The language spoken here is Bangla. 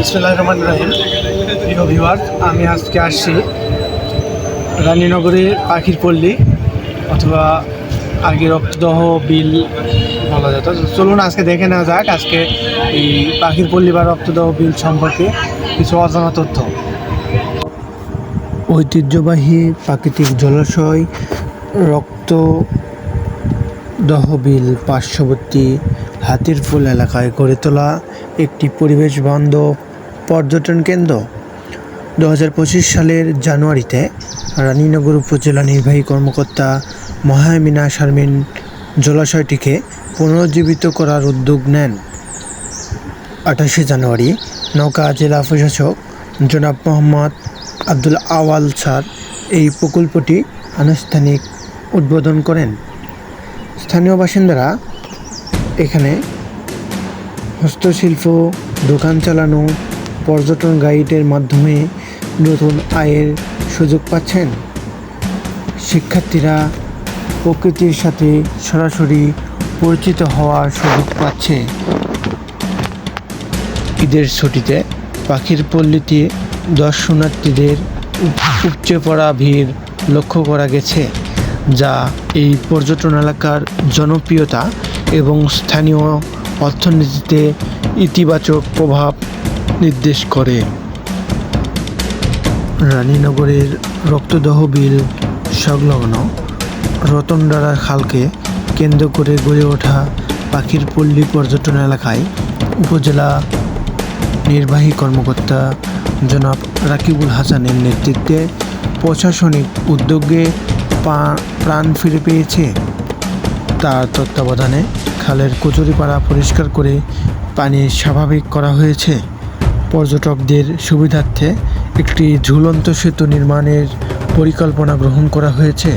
বিসমিল্লাহির রহমানির রহিম। প্রিয় ভিউয়ার্স, আমি আজকে আসছি রানীনগরের পাখির পল্লী অথবা আগে রক্তদহ বিল বলা যেত। চলুন আজকে দেখে নেওয়া যাক আজকে এই পাখির পল্লী বা রক্তদহ বিল সম্পর্কে কিছু অজানা তথ্য। ঐতিহ্যবাহী প্রাকৃতিক জলাশয় রক্তদহ বিল পার্শ্ববর্তী হাতিরপুল এলাকায় গড়ে তোলা একটি পরিবেশ বান্ধব পর্যটন কেন্দ্র। 2025 সালের জানুয়ারিতে রানীনগর উপজেলা নির্বাহী কর্মকর্তা মহামিনা শারমিন জলাশয়টিকে পুনরুজ্জীবিত করার উদ্যোগ নেন। 28 জানুয়ারি নওগাঁ জেলা প্রশাসক জনাব মোহাম্মদ আব্দুল আওয়াল স্যার এই প্রকল্পটি আনুষ্ঠানিক উদ্বোধন করেন। স্থানীয় বাসিন্দারা এখানে হস্তশিল্প দোকান চালানো, পর্যটন গাইডের মাধ্যমে নতুন আয়ের সুযোগ পাচ্ছেন। শিক্ষার্থীরা প্রকৃতির সাথে সরাসরি পরিচিত হওয়ার সুযোগ পাচ্ছে। ঈদের ছুটিতে পাখির পল্লীতে দর্শনার্থীদের উপচে পড়া ভিড় লক্ষ্য করা গেছে, যা এই পর্যটন এলাকার জনপ্রিয়তা এবং স্থানীয় অর্থনীতিতে ইতিবাচক প্রভাব নির্দেশ করে। রানীনগরের রক্তদহ বিল সংলগ্ন রতনডাঁড়া খালকে কেন্দ্র করে গড়ে ওঠা পাখির পল্লী পর্যটন এলাকায় উপজেলা নির্বাহী কর্মকর্তা জনাব রাকিবুল হাসানের নেতৃত্বে প্রশাসনিক উদ্যোগে প্রাণ ফিরে পেয়েছে। তার তত্ত্বাবধানে খালের কচুরিপাড়া পরিষ্কার করে পানি স্বাভাবিক করা হয়েছে। পর্যটকদের সুবিধার্থে একটি ঝুলন্ত সেতু নির্মাণের পরিকল্পনা গ্রহণ করা হয়েছে।